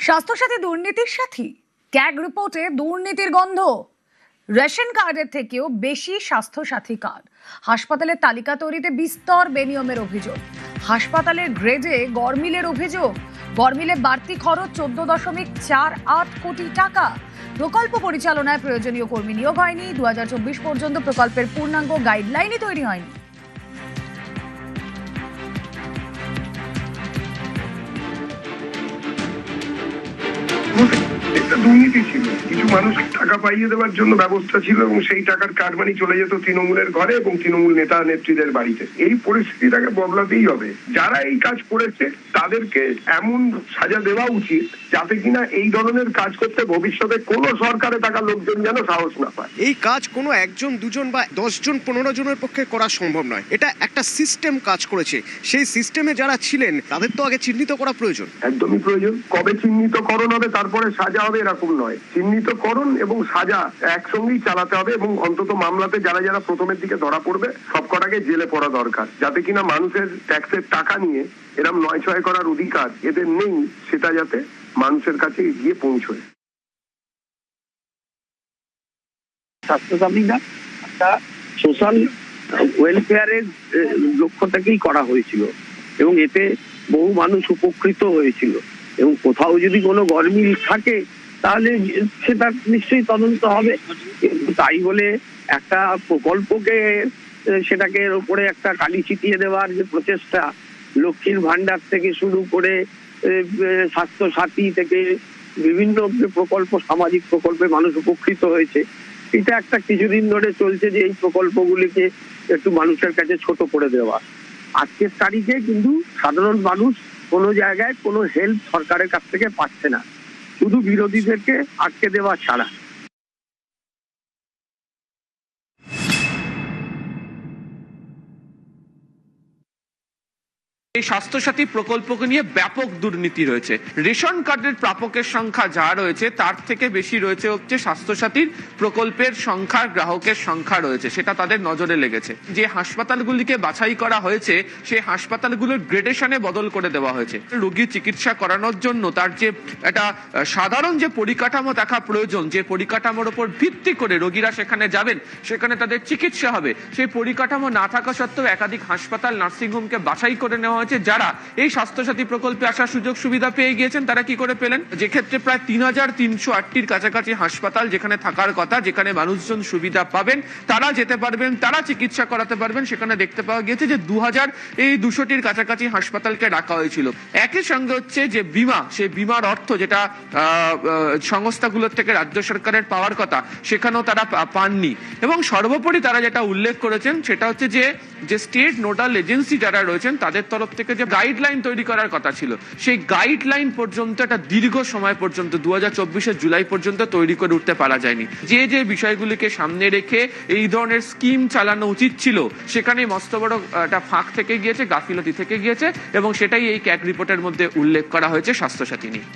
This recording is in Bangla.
স্বাস্থ্যসাথী দুর্নীতির সাথী, ক্যাগ রিপোর্টে দুর্নীতির গন্ধ। রেশন কার্ডের থেকেও বেশি স্বাস্থ্যসাথী কার্ড। হাসপাতালের তালিকা তৈরিতে বিস্তর বেনিয়মের অভিযোগ। হাসপাতালের গ্রেডে গরমিলের অভিযোগ। গরমিলে বাড়তি খরচ 14.48 কোটি টাকা। প্রকল্প পরিচালনায় প্রয়োজনীয় কর্মী নিয়োগ হয়নি। 2024 পর্যন্ত প্রকল্পের পূর্ণাঙ্গ গাইডলাইনই তৈরি হয়নি। একটা দুর্নীতি ছিল, কিছু মানুষকে টাকা পাইয়ে দেওয়ার জন্য ব্যবস্থা ছিল এবং সেই টাকার কাটমানি চলে যেত তৃণমূলের ঘরে এবং তৃণমূল নেতা নেত্রীদের বাড়িতে। এই পরিস্থিতিটাকে বদলাতেই হবে। যারা এই কাজ করেছে তাদেরকে এমন সাজা দেওয়া উচিত যাতে কিনা এই ধরনের কাজ করতে ভবিষ্যতে কোনো সরকারে থাকা লোকজন যেন সাহস না পায়। এই কাজ কোনো একজন দুজন বা 10 জন 15 জনের পক্ষে করা সম্ভব নয়। এটা একটা সিস্টেম কাজ করেছে। সেই সিস্টেমে যারা ছিলেন তাদের তো আগে চিহ্নিত করা প্রয়োজন। একদমই প্রয়োজন। কবে চিহ্নিতকরণ হবে তারপরে সাজা হবে এরকম নয়, চিহ্নিতকরণ এবং সাজা একসঙ্গেই চালাতে হবে এবং অন্তত মামলাতে যারা যারা প্রথমের দিকে ধরা পড়বে সবকটাকে জেলে পড়া দরকার, যাতে কিনা মানুষের ট্যাক্সের টাকা নিয়ে এরম নয় ছয় করার অধিকার এদের নেই, সেটা যাতে মানুষের কাছে গিয়ে পৌঁছয়। স্বাস্থ্যসাথীরা একটা সোশ্যাল ওয়েলফেয়ারের লক্ষ্য থেকেই করা হয়েছিল এবং এতে বহু মানুষ উপকৃত হয়েছিল এবং কোথাও যদি কোনো গরমিল থাকে তাহলে সেটা নিশ্চয়ই তদন্ত হবে। তাই বলে একটা প্রকল্পকে সেটাকে উপরে একটা কালি ছিটিয়ে দেওয়ার যে প্রচেষ্টা, লক্ষ্মীর ভান্ডার থেকে শুরু করে স্বাস্থ্য সাথী থেকে বিভিন্ন প্রকল্প, সামাজিক প্রকল্পে মানুষ উপকৃত হয়েছে, এটা একটা কিছুদিন ধরে চলছে যে এই প্রকল্পগুলিকে একটু মানুষের কাছে ছোট করে দেওয়া। আজকের তারিখে কিন্তু সাধারণ মানুষ কোনো জায়গায় কোনো হেল্প সরকারের কাছ থেকে পাচ্ছে না, শুধু বিরোধীদেরকে আটকে দেওয়া ছাড়া। এই স্বাস্থ্যসাথী প্রকল্পকে নিয়ে ব্যাপক দুর্নীতি রয়েছে। রেশন কার্ডের প্রাপকের সংখ্যা যা রয়েছে তার থেকে বেশি রয়েছে হচ্ছে স্বাস্থ্যসাথীর প্রকল্পের সংখ্যা, গ্রাহকের সংখ্যা রয়েছে, সেটা তাদের নজরে লেগেছে। যে হাসপাতালগুলিকে বাছাই করা হয়েছে সেই হাসপাতালগুলোর গ্রেডেশনে বদল করে দেওয়া হয়েছে। রোগীর চিকিৎসা করানোর জন্য তার যে একটা সাধারণ যে পরিকাঠামো দেখা প্রয়োজন, যে পরিকাঠামোর উপর ভিত্তি করে রোগীরা সেখানে যাবেন, সেখানে তাদের চিকিৎসা হবে, সেই পরিকাঠামো না থাকা সত্ত্বেও একাধিক হাসপাতাল, নার্সিংহোমকে বাছাই করে নেওয়া হয়েছে। যারা এই স্বাস্থ্যসাথী প্রকল্পে আসার সুযোগ সুবিধা পেয়ে গিয়েছেন তারা কি করে পেলেন? যে ক্ষেত্রে প্রায় 3308টির কাছাকাছি হাসপাতাল যেখানে থাকার কথা, যেখানে মানুষজন সুবিধা পাবেন, তারা যেতে পারবেন, তারা চিকিৎসা করাতে পারবেন, সেখানে দেখতে পাওয়া গিয়েছে যে 2200টির কাছাকাছি হাসপাতালকে রাখা হয়েছিল। একই সঙ্গে হচ্ছে যে বিমা, সেই বিমার অর্থ যেটা সংস্থাগুলোর থেকে রাজ্য সরকারের পাওয়ার কথা, সেখানেও তারা পাননি। এবং সর্বোপরি তারা যেটা উল্লেখ করেছেন সেটা হচ্ছে যে স্টেট নোডাল এজেন্সি যারা রয়েছেন তাদের তরফ থেকে যে গাইডলাইন তৈরি করার কথা ছিল, সেই গাইডলাইন পর্যন্ত একটা দীর্ঘ সময় পর্যন্ত 2024 জুলাই পর্যন্ত তৈরি করে উঠতে পারা যায়নি। যে যে বিষয়গুলিকে সামনে রেখে এই ধরনের স্কিম চালানো উচিত ছিল সেখানে মস্ত বড় একটা ফাঁক থেকে গিয়েছে, গাফিলতি থেকে গিয়েছে এবং সেটাই এই ক্যাগ রিপোর্টের মধ্যে উল্লেখ করা হয়েছে স্বাস্থ্যসাথী নিয়ে।